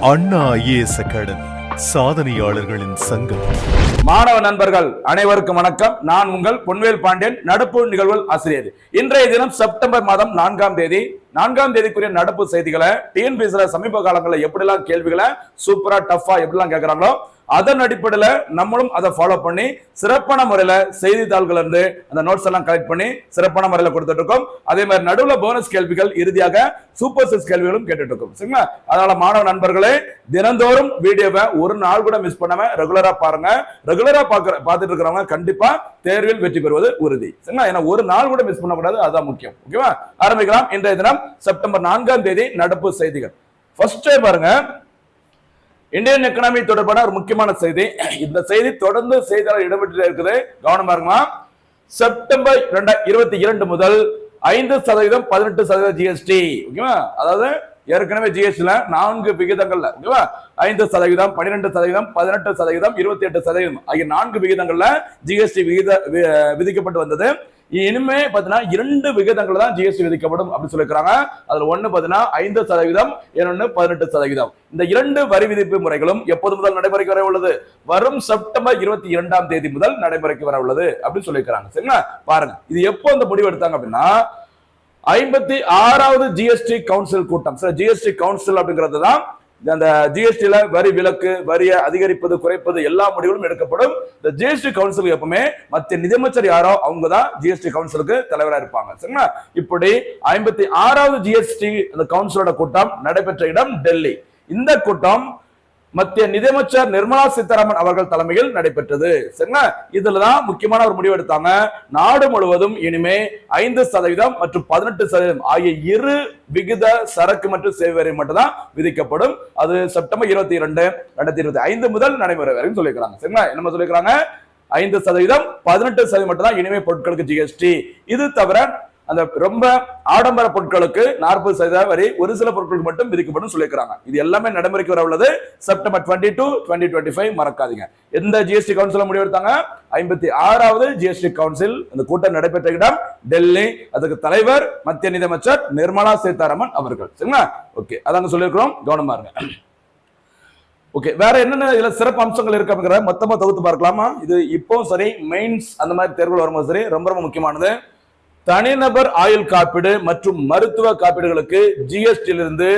அண்ணா IAS academy சாதனையாளர்களின் சங்கம். மாணவ நண்பர்கள் அனைவருக்கும் வணக்கம். நான் உங்கள் பொன்வேல் பாண்டியன், நடப்பு நிகழ்வுகள் ஆசிரியர். இன்றைய தினம் செப்டம்பர் மாதம் 4ஆம் தேதிக்குரிய நடப்பு செய்திகளை டிஎன்பிஎஸ்சில சமீப காலங்களில் எப்படிலாம் கேள்விகளை சூப்பரா டஃபா எப்படிலாம் கேட்கிறாங்களோ அதன் அடிப்படையில் நம்மளும் அதை ஃபாலோ பண்ணி சிறப்பான முறையில செய்தித்தாள்கள் இருந்து அந்த நோட்ஸ் எல்லாம் கலெக்ட் பண்ணி சிறப்பான முறையில கொடுத்துட்டு இருக்கோம். அதே மாதிரி நடுவுல போனஸ் கேள்விகள், இறுதியாக சூப்பர் சிக்ஸ் கேள்விகளும் கேட்டுட்டு இருக்கோம். சரிங்களா? அதனால மாணவ நண்பர்களே, தினந்தோறும் வீடியோவை ஒரு நாள் கூட மிஸ் பண்ணாம ரெகுலரா பாருங்க. ரெகுலரா பார்த்துட்டு இருக்கிறவங்க கண்டிப்பா தேர்வில் வெற்றி பெறுவது உறுதி. சரிங்களா? ஏன்னா ஒரு நாள் கூட மிஸ் பண்ணக்கூடாது, அதுதான் முக்கியம். ஓகேவா? ஆரம்பிக்கலாம். இன்றைய தினம் செப்டம்பர் 4ஆம் தேதி நடப்பு செய்திகள். ஃபர்ஸ்ட் பாருங்க, இந்தியன் எக்கனாமி தொடர்பான ஒரு முக்கியமான செய்தி. இந்த செய்தி தொடர்ந்து செய்தியாளர் இடம்பெற்று இருக்குது, கவனமா இருக்குமா? செப்டம்பர் 2022 முதல் 5%, 18% ஜிஎஸ்டி. ஓகேவா? அதாவது ஏற்கனவே ஜிஎஸ்டில 4 விகிதங்கள்ல, ஓகேவா, 5%, 12%, 18%, 28% ஆகிய 4 விகிதங்கள்ல ஜிஎஸ்டி விதிக்கப்பட்டு வந்தது. இனிமே பாத்தீங்கன்னா 2 விகிதங்கள் தான் ஜிஎஸ்டி விதிக்கப்படும் அப்படின்னு சொல்லிருக்காங்க. அதுல ஒண்ணு பாத்தீங்கன்னா 5%, இன்னொன்னு 18%. இந்த 2 வரி விதிப்பு முறைகளும் எப்போது முதல் நடைமுறைக்கு வர உள்ளது? வரும் செப்டம்பர் 22ஆம் தேதி முதல் நடைமுறைக்கு வர உள்ளது அப்படின்னு சொல்லியிருக்காங்க. சரிங்களா? பாருங்க, இது எப்போ அந்த முடிவு எடுத்தாங்க அப்படின்னா 56வது ஜிஎஸ்டி கவுன்சில் கூட்டம். ஜிஎஸ்டி கவுன்சில் அப்படிங்கிறது தான் அந்த ஜிஎஸ்டில வரி விலக்கு, வரியை அதிகரிப்பது, குறைப்பது எல்லா முடிவுகளும் எடுக்கப்படும். இந்த ஜிஎஸ்டி கவுன்சில் எப்பவுமே மத்திய நிதியமைச்சர் யாரோ அவங்க தான் ஜிஎஸ்டி கவுன்சிலுக்கு தலைவராக இருப்பாங்க. சரிங்களா? இப்படி 56வது ஜிஎஸ்டி அந்த கவுன்சிலோட கூட்டம் நடைபெற்ற இடம் டெல்லி. இந்த கூட்டம் மத்திய நிதியமைச்சர் நிர்மலா சீதாராமன் அவர்கள் தலைமையில் நடைபெற்றது. சரிங்களா? இதுலதான் முக்கியமான ஒரு முடிவு எடுத்தாங்க. நாடு முழுவதும் இனிமே 5% மற்றும் 18% ஆகிய 2 விகித சரக்கு மற்றும் சேவை வரி மட்டும் தான் விதிக்கப்படும். அது செப்டம்பர் 22, 2025 முதல் நடைமுறை வரைக்கும் சொல்லியிருக்காங்க. சரிங்களா? என்ன சொல்லியிருக்காங்க? 5%, 18% மட்டும் தான் இனிமே பொருட்களுக்கு ஜிஎஸ்டி. இது தவிர அந்த ரொம்ப ஆடம்பர பொருட்களுக்கு 40% வரி ஒரு சில பொருட்களுக்கு மட்டும் விதிக்கப்படும் சொல்லியிருக்காங்க. இது எல்லாமே நடைமுறைக்கு வர உள்ளது செப்டம்பர் 22, 2025. மறக்காதீங்க. எந்த ஜிஎஸ்டி கவுன்சில் முடிவு எடுத்தாங்க? 56வது ஜிஎஸ்டி கவுன்சில். அந்த கூட்டம் நடைபெற்ற இடம் டெல்லி. அதுக்கு தலைவர் மத்திய நிதியமைச்சர் நிர்மலா சீதாராமன் அவர்கள். சரிங்களா? ஓகே, அதாங்க சொல்லியிருக்கிறோம், கவனமா இருங்க. ஓகே, வேற என்னென்ன இதுல சிறப்பு அம்சங்கள் இருக்கு அப்படிங்கிற மொத்தமா தொகுத்து பார்க்கலாமா? இது இப்போ சரி, மெயின்ஸ் அந்த மாதிரி தேர்வுகள் வரும்போது சரி, ரொம்ப ரொம்ப முக்கியமானது. தனிநபர் ஆயுள் காப்பீடு மற்றும் மருத்துவ காப்பீடுகளுக்கு ஜிஎஸ்டியிலிருந்து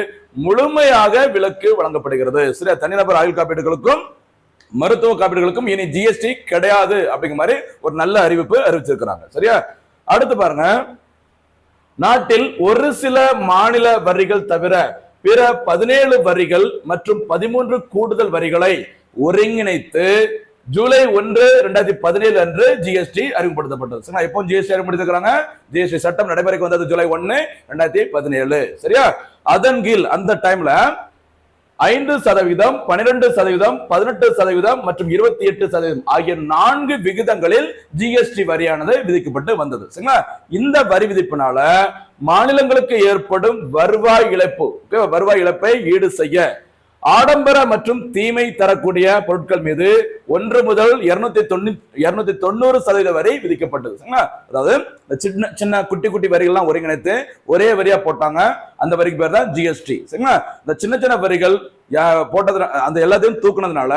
முழுமையாக விலக்கு வழங்கப்படுகிறது. சரியா? தனிநபர் ஆயுள் காப்பீடுகளுக்கும் மருத்துவ காப்பீடுகளுக்கும் இனி ஜிஎஸ்டி கிடையாது அப்படிங்கிற மாதிரி ஒரு நல்ல அறிவிச்சிருக்கிறாங்க. சரியா? அடுத்து பாருங்க, நாட்டில் ஒரு சில மாநில வரிகள் தவிர பிற 17 வரிகள் மற்றும் 13 கூடுதல் வரிகளை ஒருங்கிணைத்து ஜூலை 1, 2017 அன்று ஜிஎஸ்டி அறிமுகப்படுத்தப்பட்டது. எப்போ ஜிஎஸ்டி அறிமுகப்படுத்திருக்காங்க? ஜிஎஸ்டி சட்டம் நடைமுறைக்கு வந்தது ஜூலை 1, 2017. சரியா? அதன் கீழ் அந்த டைம்ல 5%, 12%, 18% மற்றும் 28% ஆகிய 4 விகிதங்களில் ஜிஎஸ்டி வரியானது விதிக்கப்பட்டு வந்தது. சரிங்களா? இந்த வரி விதிப்பினால மாநிலங்களுக்கு ஏற்படும் வருவாய் இழப்பை ஈடு செய்ய ஆடம்பர மற்றும் தீமை தரக்கூடிய பொருட்கள் மீது 1 முதல் 290% வரை விதிக்கப்பட்டது. அதாவது சின்ன குட்டி வரிகள்லாம் ஒருங்கிணைத்து ஒரே வரியா போட்டாங்க. அந்த வரிக்கு பேர் தான் ஜிஎஸ்டி. சரிங்களா? இந்த சின்ன வரிகள் போட்டது, அந்த எல்லாத்தையும் தூக்குனதுனால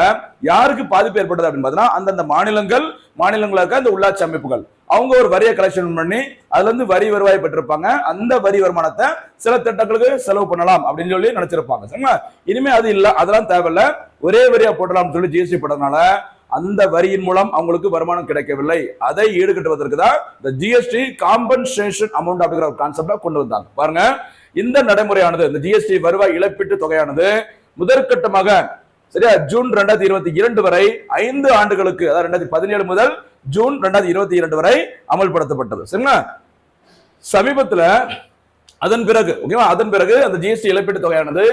யாருக்கு பாதிப்பு ஏற்பட்டது அப்படின்னு பார்த்தீங்கன்னா அந்தந்த மாநிலங்களுக்கு அந்த உள்ளாட்சி அமைப்புகள் அவங்க ஒரு வரியை கலெக்ஷன் பண்ணி அதுல இருந்து வரி வருவாய் பெற்றிருப்பாங்க. அந்த வரி வருமானத்தை சில திட்டங்களுக்கு செலவு பண்ணலாம் அப்படின்னு சொல்லி நினைச்சிருப்பாங்க. சரிங்களா? இனிமே அது இல்ல, அதெல்லாம் தேவையில்ல, ஒரே வரியா போடலாம் சொல்லி ஜிஎஸ்டி போட்டதுனால அந்த வரியின் மூலம் அவங்களுக்கு வருமானம் கிடைக்கவில்லை. அதை ஈடுகட்டுவதற்கு தான் இந்த ஜிஎஸ்டி காம்பன்சேஷன் அமௌண்ட் அப்படிங்கிற ஒரு கான்செப்டா கொண்டு வந்தாங்க. பாருங்க, இந்த நடைமுறையானது, இந்த ஜிஎஸ்டி வருவாய் இழப்பீட்டு தொகையானது முதற்கட்டமாக சரியா ஜூன் 2022 வரை 5 ஆண்டுகளுக்கு, அதாவது 2017 முதல் ஜூன் 2022 வரை அமல்படுத்தப்பட்டது. சரிங்களா? சமீபத்துல அதன் பிறகு அந்த ஜிஎஸ்டி இழப்பீட்டு தொகையானது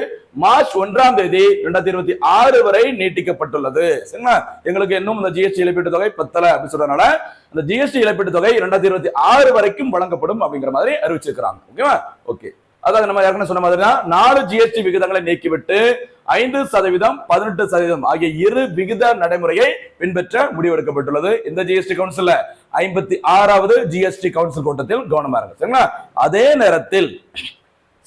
மார்ச் 1ஆம் தேதி 2026 வரை நீட்டிக்கப்பட்டுள்ளது. சரிங்களா? எங்களுக்கு இன்னும் இந்த ஜிஎஸ்டி இழப்பீட்டு தொகை பத்தல அப்படின்னு சொல்றதுனால அந்த ஜிஎஸ்டி இழப்பீட்டு தொகை 2026 வரைக்கும் வழங்கப்படும் அப்படிங்கிற மாதிரி அறிவிச்சிருக்கிறாங்க. ஓகேவா? ஓகே, அதாவது நம்ம ஏற்கனவே சொன்ன மாதிரி தான் 4 ஜிஎஸ்டி விகிதங்களை நீக்கிவிட்டு 5%, 18% ஆகிய 2 விகித நடைமுறையை பின்பற்ற முடிவெடுக்கப்பட்டுள்ளது. இந்த ஜிஎஸ்டி கவுன்சில் 56வது ஜிஎஸ்டி கவுன்சில் கூட்டத்தில் கவனமா இருக்கு. சரிங்களா? அதே நேரத்தில்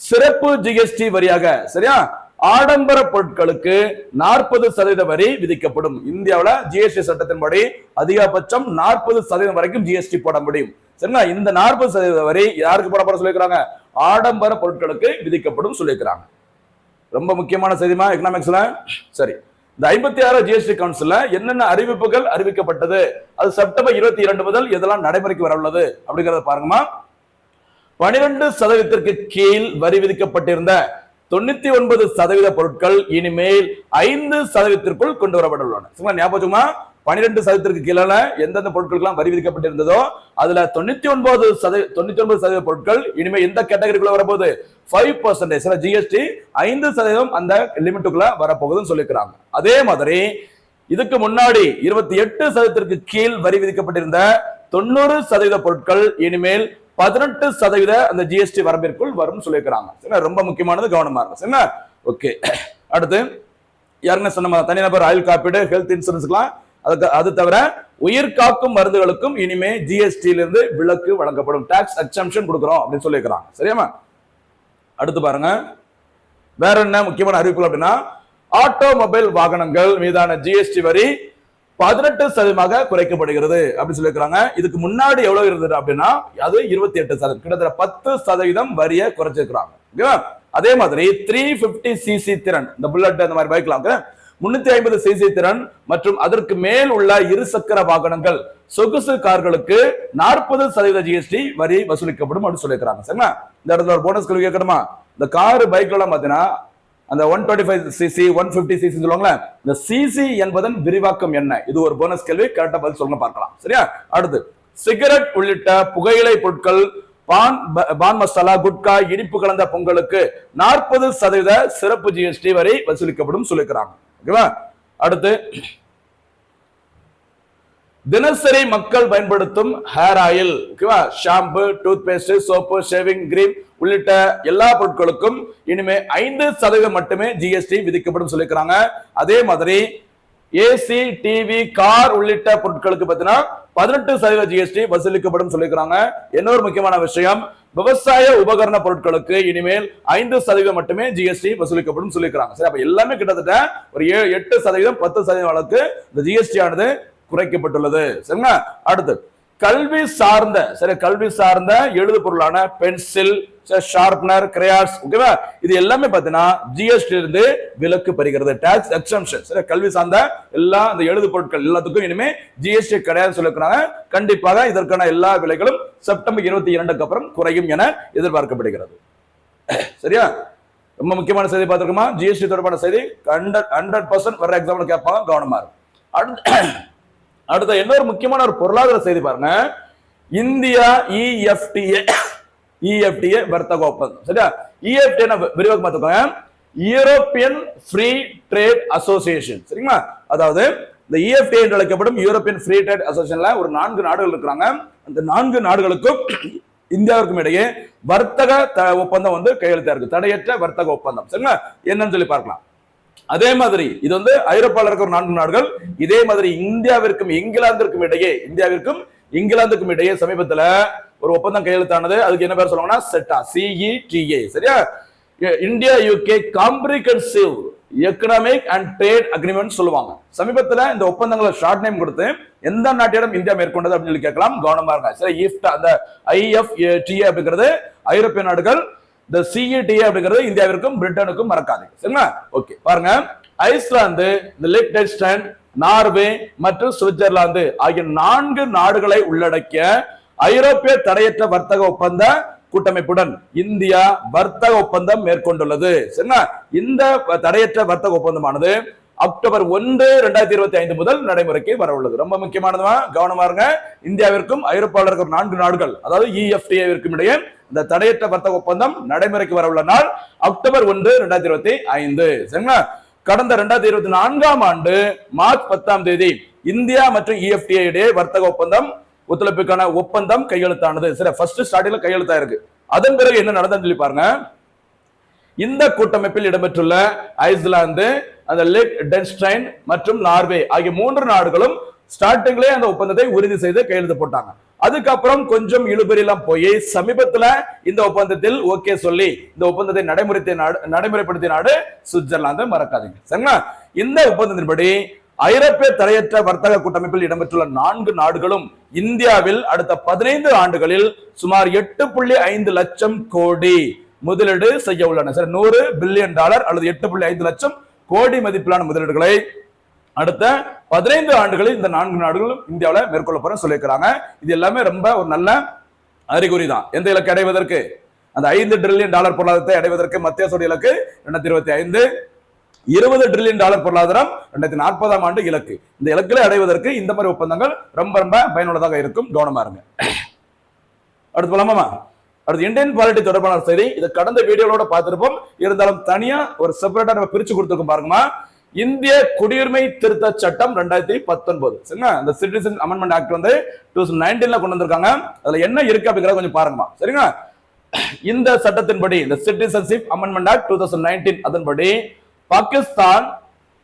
சிறப்பு ஜிஎஸ்டி வரியாக சரியா ஆடம்பர பொருட்களுக்கு 40% வரி விதிக்கப்படும். இந்தியாவில் ஜிஎஸ்டி சட்டத்தின்படி அதிகபட்சம் 40% வரைக்கும் ஜிஎஸ்டி போட முடியும். சரிங்களா? இந்த 40% வரி யாருக்கு போட சொல்லியிருக்காங்க? ஆடம்பர பொருட்களுக்கு விதிக்கப்படும் சொல்லியிருக்கிறாங்க. ரொம்ப முக்கியமான செய்திமா எக்கனாமிக்ஸ்ல. சரி, இந்த 56 ஜிஎஸ்டி கவுன்சில்ல என்னென்ன அறிவிப்புகள் அறிவிக்கப்பட்டது, அது செப்டம்பர் 22 முதல் இதெல்லாம் நடைமுறைக்கு வர உள்ளது அப்படிங்கறத பாருங்கம்மா. 12% கீழ் வரி விதிக்கப்பட்டிருந்த 99% பொருட்கள் இனிமேல் 5% கொண்டு வரப்பட உள்ளன. ஞாபகமா 12% கீழே எந்தெந்த பொருட்களுக்கு வரி விதிக்கப்பட்டிருந்ததோ அதுல 99% பொருட்கள் இனிமே எந்த கேட்டகரிக்குள்ள வரப்போகுது? 5%. ஜிஎஸ்டி 5% அந்த லிமிட்டுக்குள்ள வரப்போகுதுன்னு சொல்லிக்கிறாங்க. அதே மாதிரி இதுக்கு முன்னாடி 28% கீழ் வரி விதிக்கப்பட்டிருந்த 90% பொருட்கள் இனிமேல் 18% அந்த ஜிஎஸ்டி வரம்பிற்குள் வரும் சொல்லியிருக்கிறாங்க. ரொம்ப முக்கியமானது, கவனமா இருக்கும். ஓகே, அடுத்து யாருன்னு சொன்ன தனிநபர் ஆயுள் காப்பீடு, ஹெல்த் இன்சூரன்ஸ்லாம், அது தவிர உயிர் காக்கும் மருந்துகளுக்கும் இனிமே ஜிஎஸ்டியில இருந்து விலக்கு வழங்கப்படும். டாக்ஸ் எக்ஸம்ஷன் கொடுக்கிறோம் அப்படின்னு சொல்லியிருக்கிறாங்க. சரியாமா? அடுத்து பாருங்க, வேற என்ன முக்கியமான அறிவிப்புகள் அப்படின்னா, ஆட்டோமொபைல் வாகனங்கள் மீதான ஜிஎஸ்டி வரி 18% குறைக்கப்படுகிறது அப்படின்னு சொல்லியிருக்காங்க. இதுக்கு முன்னாடி எவ்வளவு இருந்தது அப்படின்னா அது 28%, கிட்டத்தட்ட 10% வரியை குறைச்சிருக்கிறாங்க. அதே மாதிரி 350cc திறன், இந்த புல்லட் அந்த மாதிரி பைக்லாம் 350cc திறன் மற்றும் அதற்கு மேல் உள்ள இருசக்கர வாகனங்கள், சொகுசு கார்களுக்கு 40% ஜிஎஸ்டி வரி வசூலிக்கப்படும் அப்படின்னு சொல்லியிருக்காங்க. சரிங்களா? இந்த இடத்துல ஒரு போனஸ் கேள்வி கேட்கணுமா? இந்த கார் பைக்ல எல்லாம் பாத்தீங்கன்னா அந்த 125cc 150cc சொல்லுவாங்களே, இந்த சிசி என்பதன் விரிவாக்கம் என்ன? இது ஒரு போனஸ் கேள்வி, கரெக்டா பதில் சொல்லுங்க பார்க்கலாம். சரியா? அடுத்து சிகரெட் உள்ளிட்ட புகையிலை பொருட்கள், பான் மசாலா, குட்கா, இனிப்பு கலந்த பொங்கலுக்கு 40% சிறப்பு ஜிஎஸ்டி வரி வசூலிக்கப்படும் சொல்லியிருக்கிறாங்க. ஓகேவா? அடுத்து தினசரி மக்கள் பயன்படுத்தும் ஹேர் ஆயில், ஓகேவா, shampoo, toothpaste, soap, shaving cream உள்ளிட்ட எல்லா பொருட்களுக்கும் இனிமே 5% மட்டுமே ஜிஎஸ்டி விதிக்கப்படும் சொல்லியிருக்கிறாங்க. அதே மாதிரி ஏசி, டிவி, கார் உள்ளிட்ட பொருட்களுக்கு பார்த்தீங்கன்னா 18% ஜிஎஸ்டி வசூலிக்கப்படும் சொல்லியிருக்கிறாங்க. இன்னொரு முக்கியமான விஷயம், விவசாய உபகரண பொருட்களுக்கு இனிமேல் 5% மட்டுமே ஜிஎஸ்டி வசூலிக்கப்படும் சொல்லியிருக்கிறாங்க. சரி, அப்ப எல்லாமே கிட்டத்தட்ட ஒரு 8%, 10% அளவுக்கு இந்த ஜிஎஸ்டி ஆனது குறைக்கப்பட்டுள்ளது. சரிங்களா? அடுத்து கல்வி சார்ந்த, சரி, கல்வி சார்ந்த எழுது பொருளான பென்சில், ஷார்ப்னர், கிரயான்ஸ், ஓகேவா, இது எல்லாமே பாத்தீங்கன்னா ஜிஎஸ்டி இருந்து விலக்கு பெறுகிறது. Tax exemption. சரி, கல்வி சார்ந்த எல்லா அந்த எழுது பொருட்கள் எல்லாத்துக்கும் இனிமே ஜிஎஸ்டி கிடையாது சொல்லிருக்காங்க. கண்டிப்பாக இதற்கான எல்லா விலைகளும் செப்டம்பர் 22 அப்புறம் குறையும் என எதிர்பார்க்கப்படுகிறது. சரியா? ரொம்ப முக்கியமான செய்தி பார்த்திருக்கோமா? ஜிஎஸ்டி தொடர்பான செய்தி 100% வர எக்ஸாம்ல கேட்பாங்க, கவனமா இருக்கும். அடுத்த இன்னொரு முக்கியமான ஒரு பொருளாதார செய்தி பாருங்க, இந்தியா இஎஃப்டிஏ வர்த்தக ஒப்பந்தம். சரியா? இஎஃப்டி விரிவாக்கம் பார்த்துக்கோங்க, யூரோப்பியன் ஃப்ரீ ட்ரேட் அசோசியேஷன். சரிங்களா? அதாவது இந்த இஎஃப்டி என்று அழைக்கப்படும் யூரோப்பியன் ஃப்ரீ ட்ரேட் அசோசியேஷன்ல ஒரு 4 நாடுகள் இருக்கிறாங்க. அந்த 4 நாடுகளுக்கும் இந்தியாவிற்கும் இடையே வர்த்தக ஒப்பந்தம் வந்து கையெழுத்தா இருக்கு, தடையற்ற வர்த்தக ஒப்பந்தம். சரிங்களா? என்னன்னு சொல்லி பார்க்கலாம். அதே மாதிரி இது வந்து ஐரோப்பாவில் இருக்கிற 4 நாடுகள், இதே மாதிரி இந்தியாவிற்கும் இங்கிலாந்துக்கும் இடையே சமீபத்துல ஒரு ஒப்பந்தம் கையெழுத்தானது. அதுக்கு என்ன பேர் சொல்லுவாங்கன்னா செட்டா, CETA. சரியா? India UK comprehensive economic and trade agreement சொல்லுவாங்க. சமீபத்துல இந்த ஒப்பந்தங்களை ஷார்ட் நேம் கொடுத்து எந்த நாட்டிடம் இந்தியா மேற்கொண்டது அப்படின்னு சொல்லி கேட்கலாம், கவனமா இருங்க. சரி, அந்த IFTA அப்படிங்கிறது ஐரோப்பிய நாடுகள், இந்த CETA அப்படிங்கிறது இந்தியாவிற்கும் பிரிட்டனுக்கும் மறக்காதீங்க. சரிங்களா? ஓகே, பாருங்க, ஐஸ்லாந்து, லிechtenstein, நார்வே மற்றும் சுவிட்சர்லாந்து ஆகிய 4 நாடுகளை உள்ளடக்கிய ஐரோப்பிய தடையற்ற வர்த்தக ஒப்பந்த கூட்டமைப்புடன் இந்தியா வர்த்தக ஒப்பந்தம் மேற்கொண்டுள்ளது. சரிங்களா? இந்த தடையற்ற வர்த்தக ஒப்பந்தமானது அக்டோபர் 1, 2025 முதல் நடைமுறைக்கு வர உள்ளது. ரொம்ப முக்கியமானதுமா, கவனமா இருங்க. இந்தியாவிற்கும் ஐரோப்பாவில் இருக்கிற 4 நாடுகள், அதாவது EFTA-விற்கும் இடையே இந்த தடையற்ற வர்த்தக ஒப்பந்தம் நடைமுறைக்கு வர உள்ள நாள் அக்டோபர் 1, 2025. சரிங்களா? கடந்த 2024ஆம் ஆண்டு மார்ச் 10ஆம் தேதி இந்தியா மற்றும் EFTA இடையே வர்த்தக ஒப்பந்தம், ஒத்துழைப்புக்கான ஒப்பந்தம் கையெழுத்தானது. சரி, ஃபர்ஸ்ட் ஸ்டார்டிங்ல கையெழுத்தா இருக்கு. அதன் பிறகு என்ன நடந்ததுன்னு சொல்லி பாருங்க. இந்த கூட்டமைப்பில் இடம்பெற்றுள்ள ஐஸ்லாந்து, அந்த லிechtenstein மற்றும் நார்வே ஆகிய 3 நாடுகளும் ஸ்டார்டிங்லேயே அந்த ஒப்பந்தத்தை உறுதி செய்து கையெழுத்து போட்டாங்க. அதுக்கப்புறம் கொஞ்சம் இழுபறியெல்லாம் போய் சமீபத்துல இந்த ஒப்பந்தத்தில் ஓகே சொல்லி இந்த ஒப்பந்தத்தை நடைமுறைப்படுத்திய நாடு சுவிட்சர்லாந்து, மறக்காதீங்க சரிங்களா. இந்த ஒப்பந்தத்தின்படி ஐரோப்பிய தடையற்ற வர்த்தக கூட்டமைப்பில் இடம்பெற்றுள்ள 4 நாடுகளும் இந்தியாவில் அடுத்த 15 ஆண்டுகளில் சுமார் 8.5 லட்சம் கோடி முதலீடு செய்ய உள்ளன. சரி, $100 பில்லியன் அல்லது 8.5 லட்சம் கோடி மதிப்பிலான முதலீடுகளை அடுத்த 15 ஆண்டுகளில் இந்த 4 நாடுகளும் இந்தியாவில் மேற்கொள்ள போறோம் சொல்லியிருக்கிறாங்க. இது எல்லாமே ரொம்ப ஒரு நல்ல அறிகுறி தான். எந்த இலக்கு அடைவதற்கு? அந்த $5 டிரில்லியன் பொருளாதாரத்தை அடைவதற்கு மத்திய அரசு இலக்கு 2025, $20 டிரில்லியன் பொருளாதாரம் 2040 ஆண்டு இலக்கு. இந்த இலக்குகளை அடைவதற்கு இந்த மாதிரி ஒப்பந்தங்கள் ரொம்ப ரொம்ப பயனுள்ளதாக இருக்கும். கவனமா இருங்க. அடுத்து போலாமா? அடுத்து இந்தியன் பாலிட்டி தொடர்பான செய்தி. இது கடந்த வீடியோவோட பார்த்திருப்போம், இருந்தாலும் தனியா ஒரு செப்பரேட்டா நம்ம பிரிச்சு கொடுத்துருக்கோம் பாருங்கம்மா. இந்திய குடியுரிமை திருத்த சட்டம் 2019 சரிங்களா. இந்த சிட்டிசன் அமெண்ட்மெண்ட் ஆக்ட் வந்து 2019 கொண்டு வந்திருக்காங்க. அதுல என்ன இருக்கு அப்படிங்கறத கொஞ்சம் பாருங்கம்மா சரிங்களா. இந்த சட்டத்தின்படி, இந்த சிட்டிசன்ஷிப் அமெண்ட்மெண்ட் ஆக்ட் 2019 அதன்படி பாகிஸ்தான்,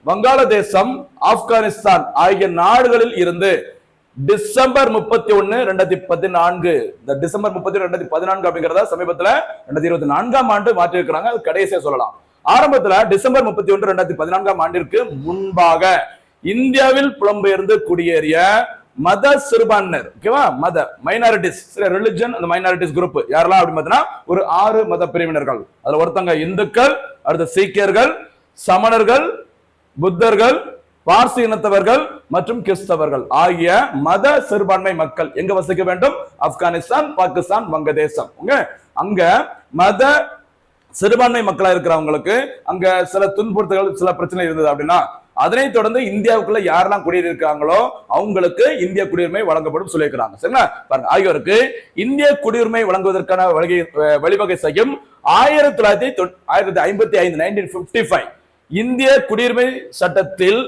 வங்காளதேசம், ஆப்கானிஸ்தான் ஆகிய நாடுகளில் இருந்து டிசம்பர் 31, 2014 இந்த டிசம்பர் 31, 2014 அப்படிங்கறத சமீபத்துல 2024 ஆண்டு மாற்றி இருக்கிறாங்க. அது கடைசியா சொல்லலாம். ஆரம்பத்துல டிசம்பர் 31, 2014 ஆண்டிற்கு முன்பாக இந்தியாவில் புலம்பெயர்ந்து குடியேறிய மத சிறுபான்மையினர், ஓகேவா, மத மைனாரிட்டிஸ், ரிலிஜன் அந்த மைனாரிட்டிஸ் குரூப் யாரெல்லாம் அப்படின்னு பார்த்தீங்கன்னா ஒரு 6 மத பிரிவினர்கள். அதுல ஒருத்தங்க இந்துக்கள், அடுத்த சீக்கியர்கள், சமணர்கள், புத்தர்கள், பார்சி இனத்தவர்கள் மற்றும் கிறிஸ்தவர்கள் ஆகிய மத சிறுபான்மை மக்கள் எங்க வசிக்க வேண்டும்? ஆப்கானிஸ்தான், பாகிஸ்தான், வங்கதேசம். அங்க மத சிறுபான்மை மக்களா இருக்கிறவங்களுக்கு அங்க சில துன்புறுத்தல்கள், சில பிரச்சனை இருந்தது அப்படின்னா அதனை தொடர்ந்து இந்தியாவுக்குள்ள யாரெல்லாம் குடியிருக்காங்களோ அவங்களுக்கு இந்திய குடியுரிமை வழங்கப்படும் சொல்லியிருக்கிறாங்க சரிங்களா. பாருங்க, ஆகியோருக்கு இந்திய குடியுரிமை வழங்குவதற்கான வழிவகை செய்யும் 1955 1955 இந்திய குடியுரிமை சட்டத்தில்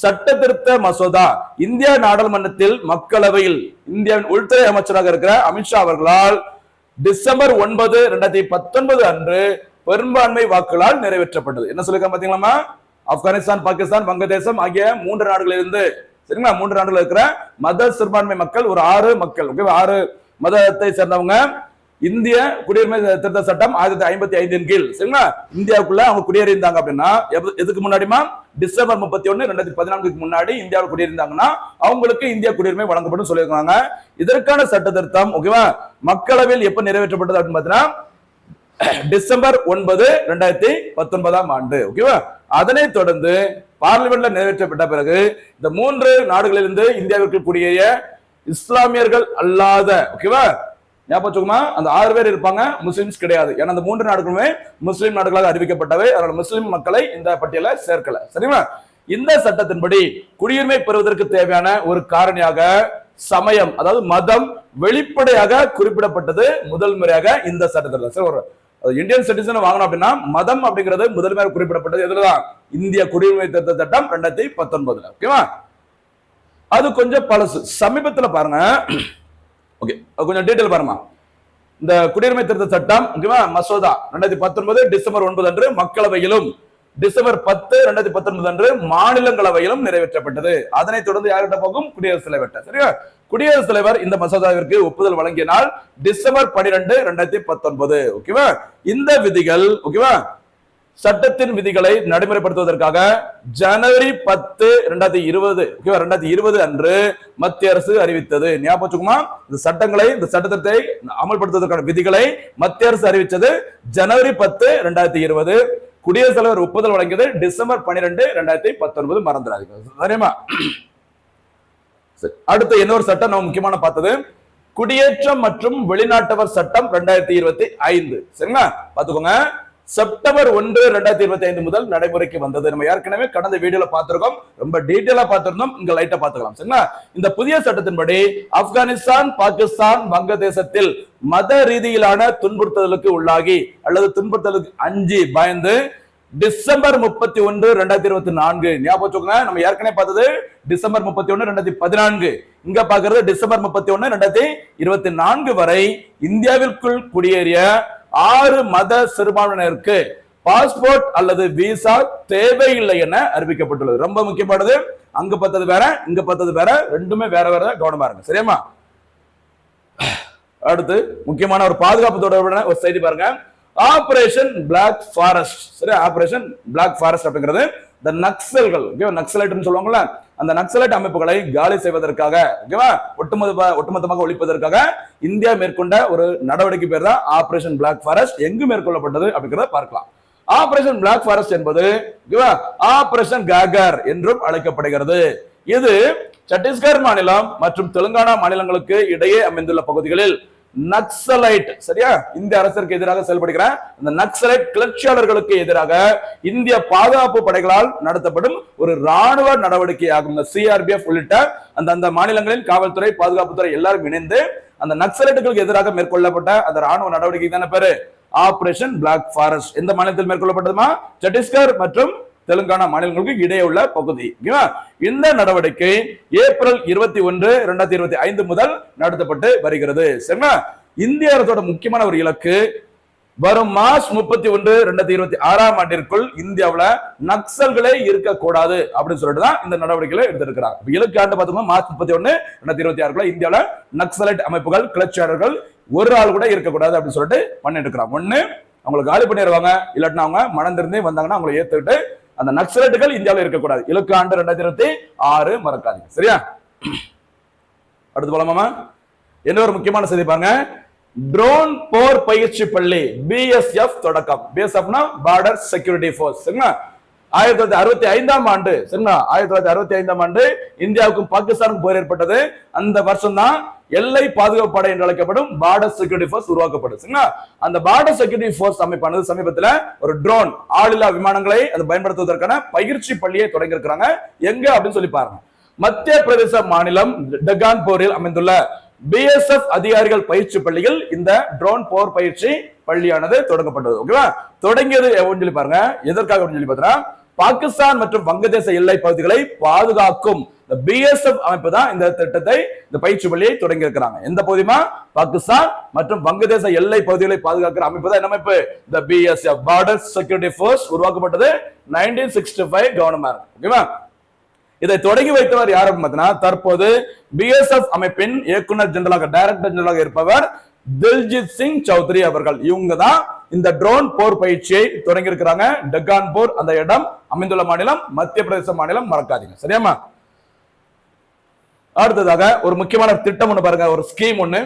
சட்ட திருத்த மசோதா இந்திய நாடாளுமன்றத்தில் மக்களவையில் இந்தியாவின் உள்துறை அமைச்சராக இருக்கிற அமித்ஷா அவர்களால் டிசம்பர் 9, 2019 அன்று பெரும்பான்மை வாக்குகளால் நிறைவேற்றப்பட்டது. என்ன சொல்லிருக்காங்க பாத்தீங்களா? ஆப்கானிஸ்தான், பாகிஸ்தான், வங்கதேசம் ஆகிய 3 நாடுகளில் இருந்து சரிங்களா, 3 நாடுகள் இருக்கிற மத சிறுபான்மை மக்கள் ஒரு 6 மக்கள், 6 மதத்தை சேர்ந்தவங்க இந்திய குடியுரிமை திருத்த சட்டம் 1955 கீழ் சரிங்களா இந்தியாவுக்குள்ள அவங்க குடியேறியிருந்தாங்க அப்படின்னா எதுக்கு முன்னாடிமா? டிசம்பர் 31, 2014 முன்னாடி இந்தியாவில் குடியிருந்தாங்கன்னா அவங்களுக்கு இந்திய குடியுரிமை வழங்கப்படும் சொல்லியிருக்காங்க. இதற்கான சட்ட திருத்தம் ஓகேவா மக்களவையில் எப்ப நிறைவேற்றப்பட்டது அப்படின்னு பாத்தீங்கன்னா டிசம்பர் 9, 2019 ஆண்டு ஓகேவா. அதனைத் தொடர்ந்து பார்லிமெண்ட்ல நிறைவேற்றப்பட்ட பிறகு இந்த 3 நாடுகளிலிருந்து இந்தியாவிற்கு குடியேறிய இஸ்லாமியர்கள் அல்லாத ஓகேவா ஞாபகமா அந்த 6 பேர் இருப்பாங்க, முஸ்லிம்ஸ் கிடையாது. ஏன்னா அந்த 3 நாடுகளுமே முஸ்லிம் நாடுகளாக அறிவிக்கப்பட்டவை. அதனால முஸ்லிம் மக்களை இந்த பட்டியல சேர்க்கல சரிங்களா. இந்த சட்டத்தின்படி குடியுரிமை பெறுவதற்கு தேவையான ஒரு காரணியாக சமயம், அதாவது மதம் வெளிப்படையாக குறிப்பிடப்பட்டது முதல் முறையாக இந்த சட்டத்தில். சரி, ஒரு இந்தியன் சிட்டிசன் வாங்கணும் அப்படின்னா மதம் அப்படிங்கிறது முதல் முறை குறிப்பிடப்பட்டது எதுலதான்? இந்திய குடியுரிமை திருத்த சட்டம் 2019 ஓகேவா. அது கொஞ்சம் பழசு. சமீபத்துல பாருங்க, ஓகே கொஞ்சம் டீடைல் பாருங்க. இந்த குடியுரிமை திருத்த சட்டம் ஓகேவா மசோதா 2019 டிசம்பர் 9 அன்று மக்களவையிலும் டிசம்பர் 10, 2019 அன்று மாநிலங்களவையிலும் நிறைவேற்றப்பட்டது. அதனைத் தொடர்ந்து யார்கிட்ட போகும்? குடியரசுத் தலைவர்கிட்ட. சரியா? குடியரசுத் தலைவர் இந்த மசோதாவிற்கு ஒப்புதல் வழங்கிய நாள் டிசம்பர் 12, 2019 ஓகேவா. இந்த விதிகள் ஓகேவா சட்டத்தின் விதிகளை நடைமுறைப்படுத்துவதற்காக ஜனவரி 10, 2020 ஓகேவா 2020 அன்று மத்திய அரசு அறிவித்தது. ஞாபகமா இந்த சட்டங்களை, இந்த சட்டத்தை அமல்படுத்துவதற்கான விதிகளை மத்திய அரசு அறிவித்தது ஜனவரி 10, 2020. குடியரசுத் தலைவர் ஒப்புதல் வழங்கியது டிசம்பர் 12, 2019. மறந்துடாதீங்க சரியா. அடுத்த இன்னொரு சட்டம் நம்ம முக்கியமான பார்த்தது குடியேற்றம் மற்றும் வெளிநாட்டவர் சட்டம் 2025 சரிங்களா. பாத்துக்கோங்க, செப்டம்பர் 1, 2025 முதல் நடைமுறைக்கு வந்தது. நம்ம ஏற்கனவே கடந்த வீடியோல பார்த்திருக்கோம், ரொம்ப டீடைலா பார்த்திருந்தோம், இங்க லைட்டா பார்த்துக்கலாம் சரிங்களா. இந்த புதிய சட்டத்தின்படி ஆப்கானிஸ்தான், பாகிஸ்தான், வங்கதேசத்தில் மத ரீதியிலான துன்புறுத்தலுக்கு உள்ளாகி அல்லது துன்புறுத்தலுக்கு அஞ்சி பயந்து டிசம்பர் 31, 2024 ஞாபகம் நம்ம ஏற்கனவே பார்த்தது டிசம்பர் 31, 2014. இங்க பாக்குறது டிசம்பர் 31, 2024 வரை இந்தியாவிற்குள் குடியேறிய 6 மத சிறுபான்மையினருக்கு பாஸ்போர்ட் அல்லது விசா தேவையில்லை என அறிவிக்கப்பட்டுள்ளது. ரொம்ப முக்கியமானது. அங்க பார்த்தது வேற, இங்க பார்த்தது வேற, ரெண்டுமே வேற வேற. கவனமா இருங்க சரியாமா. அடுத்து முக்கியமான ஒரு பாதுகாப்பு தொடர்பான ஒரு செய்தி பாருங்க. Operation black forest. சரி, ஆபரேஷன் பிளாக் ஃபாரஸ்ட் அப்படிங்கிறது இந்த நக்சல்கள், நக்சலைட்னு சொல்லுவாங்கல்ல, அந்த நக்சலைட் அமைப்புகளை காலி செய்வதற்காக, ஓகேவா, ஒட்டுமொத்தமாக ஒழிப்பதற்காக இந்தியா மேற்கொண்ட ஒரு நடவடிக்கை பேர் தான் ஆபரேஷன் பிளாக் ஃபாரஸ்ட். எங்கு மேற்கொள்ளப்பட்டது அப்படிங்கிறத பார்க்கலாம். ஆபரேஷன் பிளாக் ஃபாரஸ்ட் என்பது ஆபரேஷன் காகர் என்றும் அழைக்கப்படுகிறது. இது சத்தீஸ்கர் மாநிலம் மற்றும் தெலுங்கானா மாநிலங்களுக்கு இடையே அமைந்துள்ள பகுதிகளில் நக்சலைட், சரியா, இந்திய அரசிற்கு எதிராக செயல்படுகிற இந்த நக்சலைட் கிளர்ச்சியாளர்களுக்கு எதிராக இந்திய பாதுகாப்பு படைகளால் நடத்தப்படும் ஒரு ராணுவ நடவடிக்கையாகும். இந்த சிஆர்பிஎஃப் உள்ளிட்ட அந்த மாநிலங்களின் காவல்துறை, பாதுகாப்புத்துறை எல்லாரும் இணைந்து அந்த நக்சலைட்டுகளுக்கு எதிராக மேற்கொள்ளப்பட்ட அந்த ராணுவ நடவடிக்கை தானே பேரு ஆபரேஷன் பிளாக் ஃபாரஸ்ட். எந்த மாநிலத்தில் மேற்கொள்ளப்பட்டதுமா? சத்தீஸ்கர் மற்றும் தெலுங்கானா மாநிலங்களுக்கு இடையே உள்ள பகுதி. இந்த நடவடிக்கை ஏப்ரல் 21, 2025 முதல் நடத்தப்பட்டு வருகிறது. சரிங்களா? இந்திய அரசோட முக்கியமான ஒரு இலக்கு வரும் மார்ச் 31, 2026 ஆண்டிற்குள் இந்தியாவுல நக்சல்களே இருக்கக்கூடாது அப்படின்னு சொல்லிட்டு தான் இந்த நடவடிக்கைகளை எடுத்திருக்கிறாங்க. இலக்கு ஆண்டு பார்த்தோம்னா மார்ச் 31, 2026 இந்தியாவுல நக்சலைட் அமைப்புகள், கிளர்ச்சியாளர்கள் ஒரு ஆள் கூட இருக்கக்கூடாது அப்படின்னு சொல்லிட்டு பண்ணிட்டு இருக்கிறாங்க. ஒண்ணு அவங்களை காலி பண்ணிடுவாங்க, இல்லாட்டினா அவங்க மனம் திரும்பி வந்தாங்கன்னா அவங்களை ஏத்துக்கிட்டு அந்த நக்சலைட்டுகள் இந்தியாவில் இருக்கக்கூடாது. இலக்கு ஆண்டு 2026 மறக்காதீங்க. சரியா? அடுத்து போலாமா? என்ன ஒரு முக்கியமான செய்தி பாருங்க. ட்ரோன் போர் பயிற்சி பள்ளி பிஎஸ்எஃப் தொடக்கம். பிஎஸ்எஃப்னா பார்டர் செக்யூரிட்டி ஃபோர்ஸ். சரிங்களா? 1965 ஆண்டு, சரிங்களா, 1965 ஆண்டு இந்தியாவுக்கும் பாகிஸ்தானுக்கும் போர் ஏற்பட்டது. அந்த வருஷம் தான் எல்லை பாதுகாப்பு படை என்று அழைக்கப்படும் பார்டர் செக்யூரிட்டி ஃபோர்ஸ் உருவாக்கப்படும். அந்த பார்டர் செக்யூரிட்டி ஃபோர்ஸ் அமைப்பானது சமீபத்தில் ஒரு ட்ரோன், ஆளில்லா விமானங்களை அது பயன்படுத்துவதற்கான பயிற்சி பள்ளியை தொடங்கி இருக்கிறாங்க. எங்க அப்படின்னு சொல்லி பாருங்க. மத்திய பிரதேச மாநிலம் டெகான்பூரில் அமைந்துள்ள பிஎஸ்எஃப் அதிகாரிகள் பயிற்சி பள்ளியில் இந்த ட்ரோன் போர் பயிற்சி பள்ளியானது தொடங்கப்பட்டது. ஓகேவா? தொடங்கியது எப்படி சொல்லி பாருங்க. எதற்காக அப்படின்னு சொல்லி பார்த்தா பாகிஸ்தான் மற்றும் வங்கதேச எல்லை பகுதிகளை பாதுகாக்கும் பிஎஸ்எஃப் அமைப்பு தான் இந்த திட்டத்தை, இந்த பயிற்சி பள்ளியை தொடங்கி இருக்கிறாங்க. எந்த பகுதிமா? பாகிஸ்தான் மற்றும் வங்கதேச எல்லை பகுதிகளை பாதுகாக்கிற அமைப்பு தான் என்ன அமைப்பு? இந்த பிஎஸ்எஃப், பார்டர் செக்யூரிட்டி ஃபோர்ஸ். உருவாக்கப்பட்டது 1965 கவர்மெண்ட். ஓகேவா? இதை தொடங்கி வைத்தவர் யார் பார்த்தீங்கன்னா தற்போது பிஎஸ்எஃப் அமைப்பின் இயக்குனர் ஜெனரலாக, டைரக்டர் ஜெனரலாக இருப்பவர் தில்ஜித் சிங் சௌத்ரி அவர்கள். இவங்க தான் இந்த ட்ரோன் போர் பயிற்சியை தொடங்கி இருக்கிறாங்க. டெகான்பூர் அந்த இடம் அமைந்துள்ள மாநிலம் மத்திய பிரதேச மாநிலம், மறக்காதீங்க. சரியாமா? அடுத்ததாக ஒரு முக்கியமான திட்டம் ஒண்ணு பாருங்க, ஒரு ஸ்கீம் ஒண்ணு.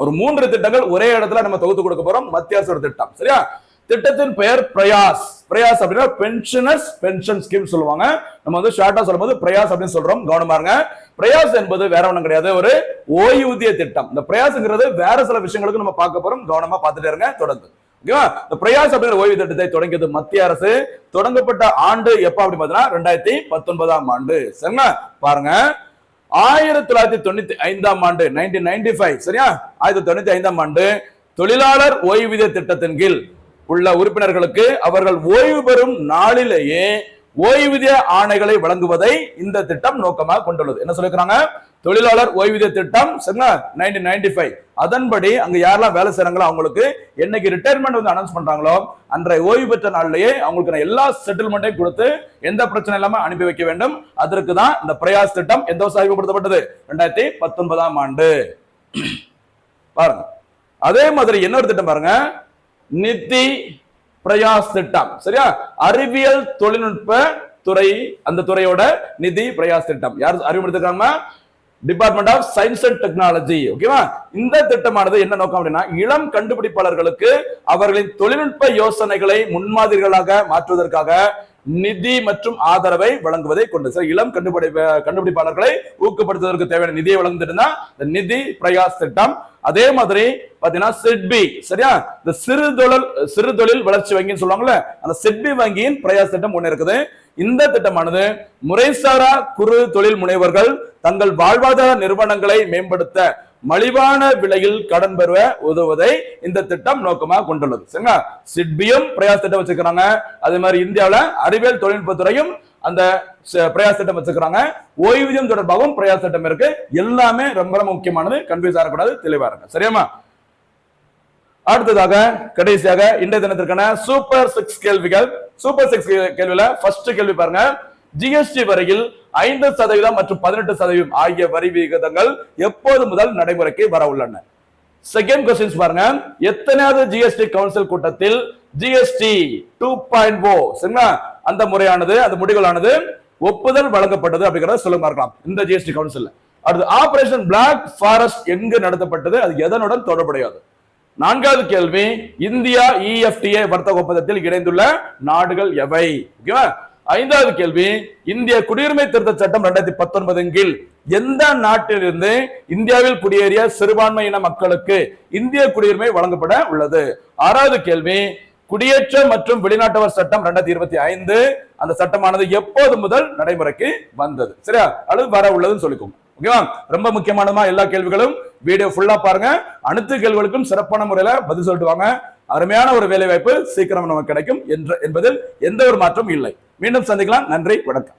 ஒரு 3 திட்டங்கள் ஒரே இடத்துல நம்ம தொகுத்து கொடுக்க போறோம். மத்திய அரசோட திட்டம். சரியா? திட்டத்தின் பெயர் பிரயாஸ். பிரயாஸ் அப்படின்னா பென்ஷனர்ஸ் பென்ஷன் ஸ்கீம் சொல்லுவாங்க. நம்ம வந்து ஷார்ட்டா சொல்லும்போது பிரயாஸ் அப்படின்னு சொல்றோம். கவனமா இருங்க. பிரயாஸ் என்பது வேற ஒண்ணும் கிடையாது, ஒரு ஓய்வூதிய திட்டம். இந்த பிரயாஸ்ங்கிறது வேற சில விஷயங்களுக்கு நம்ம பார்க்க போறோம். கவனமா பார்த்துட்டே இருங்க தொடர்ந்து. ஓகேவா? இந்த பிரயாஸ் அப்படிங்கிற ஓய்வு திட்டத்தை தொடங்கியது மத்திய அரசு. தொடங்கப்பட்ட ஆண்டு எப்ப அப்படின்னு பார்த்தீங்கன்னா 2019 ஆண்டு. சரிங்களா? பாருங்க, 1995 ஆண்டு, 1995, சரியா, 1995 ஆண்டு தொழிலாளர் ஓய்வூதிய திட்டத்தின் கீழ் உள்ள உறுப்பினர்களுக்கு அவர்கள் ஓய்வு பெறும் நாளிலேயே ஓய்வூதிய ஆணைகளை வழங்குவதை இந்த திட்டம் நோக்கமாக கொண்டுள்ளது. என்ன சொல்லிருக்காங்க? தொழிலாளர் ஓய்வூதிய திட்டம், சரிங்களா, 1995. அதன்படி அங்க யாரெல்லாம் வேலை செய்யறாங்களோ அவங்களுக்கு என்னைக்கு ரிட்டையர்மெண்ட் வந்து அனௌன்ஸ் பண்றாங்களோ அன்றைய ஓய்வு பெற்ற நாளிலேயே அவங்களுக்கு எல்லா செட்டில்மெண்ட்டையும் கொடுத்து எந்த பிரச்சனை இல்லாம அனுப்பி வைக்க வேண்டும். அதற்கு தான் இந்த பிரயாஸ் திட்டம் எந்த வருஷம் அறிமுகப்படுத்தப்பட்டது? 2019 ஆண்டு. பாருங்க, அதே மாதிரி இன்னொரு திட்டம் பாருங்க, நிதி பிரயாஸ் திட்டம். சரியா? அறிவியல் தொழில்நுட்ப துறை, அந்த துறையோட நிதி பிரயாஸ் திட்டம் யார் அறிமுகப்படுத்திருக்காங்க? Department of science and technology. ஓகேவா? இந்த திட்டமானது என்ன நோக்கம் அப்படின்னா இளம் கண்டுபிடிப்பாளர்களுக்கு அவர்களின் தொழில்நுட்ப யோசனைகளை முன்மாதிரிகளாக மாற்றுவதற்காக நிதி மற்றும் ஆதரவை வழங்குவதை கொண்டு. சரி, இளம் கண்டுபிடிப்பாளர்களை ஊக்கப்படுத்துவதற்கு தேவையான நிதியை வழங்குதுன்னா இந்த நிதி பிரயாஸ் திட்டம். அதே மாதிரி பாத்தீங்கன்னா சிட்பி, சரியா, இந்த சிறு தொழில் வளர்ச்சி வங்கின்னு சொல்லுவாங்கல்ல, அந்த சிட்பி வங்கியின் பிரயாஸ் திட்டம் ஒண்ணு இருக்குது. இந்த திட்டமானது முறைசாரா குறு தொழில் முனைவர்கள் தங்கள் வாழ்வாதார நிறுவனங்களை மேம்படுத்த மலிவான விலையில் கடன் பெற உதவுவதை இந்த திட்டம் நோக்கமாக கொண்டுள்ளது. சரிங்களா? சிட்பியும் பிரயாஸ் திட்டம் வச்சிருக்காங்க. அதே மாதிரி இந்தியாவில் அறிவியல் தொழில்நுட்பத்துறையும் அந்த பிரயாஸ் திட்டம் வச்சிருக்காங்க. ஓய்வூதியம் தொடர்பாகவும் பிரயாஸ் திட்டம் இருக்கு. எல்லாமே ரொம்ப ரொம்ப முக்கியமானது, கன்ஃபியூஸ் ஆகக்கூடாது, தெளிவா இருக்கு. சரியாமா? அடுத்ததாக கடைசியாக இன்றைய தினத்திற்கான சூப்பர் 6 கேள்விகள். சூப்பர் 6 கேள்வியில ஃபர்ஸ்ட் கேள்வி பாருங்க, ஜிஎஸ்டி வரையில் 5% மற்றும் 18% ஆகிய வரி விகிதங்கள் எப்போது முதல் நடைமுறைக்கு வர உள்ளன? செகண்ட் கொஸ்டின்ஸ் பாருங்க, எத்தனையாவது ஜிஎஸ்டி கவுன்சில் கூட்டத்தில் ஜிஎஸ்டி 2.0 சரிங்களா அந்த முறையானது அந்த முடிவுகளானது ஒப்புதல் வழங்கப்பட்டது அப்படிங்கறத சொல்லுங்க இருக்கலாம் இந்த ஜிஎஸ்டி கவுன்சில். அடுத்து ஆபரேஷன் பிளாக் ஃபாரஸ்ட் எங்கு நடத்தப்பட்டது, அது எதனுடன் தொடர்புடையது? நான்காவது கேள்வி, இந்தியா EFTA வர்த்தக ஒப்பந்தத்தில் இணைந்துள்ள நாடுகள் எவை? ஓகேவா? ஐந்தாவது கேள்வி, இந்திய குடியுரிமை திருத்த சட்டம் 2019 கீழ் எந்த நாட்டிலிருந்து இந்தியாவில் குடியேறிய சிறுபான்மையின மக்களுக்கு இந்திய குடியுரிமை வழங்கப்பட உள்ளது? ஆறாவது கேள்வி, குடியேற்ற மற்றும் வெளிநாட்டவர் சட்டம் 2025 அந்த சட்டமானது எப்போது முதல் நடைமுறைக்கு வந்தது? சரியா, அல்லது வர உள்ளதுன்னு சொல்லிக்கோங்க. ஓகேவா? ரொம்ப முக்கியமானதா எல்லா கேள்விகளும் வீடியோ ஃபுல்லா பாருங்க. அனைத்து கேள்விகளுக்கும் சிறப்பான முறையில பதில் சொல்லிட்டு வாங்க. அருமையான ஒரு வேலை வாய்ப்பு சீக்கிரம் நமக்கு கிடைக்கும் என்பதில் எந்த ஒரு மாற்றமும் இல்லை. மீண்டும் சந்திக்கலாம். நன்றி, வணக்கம்.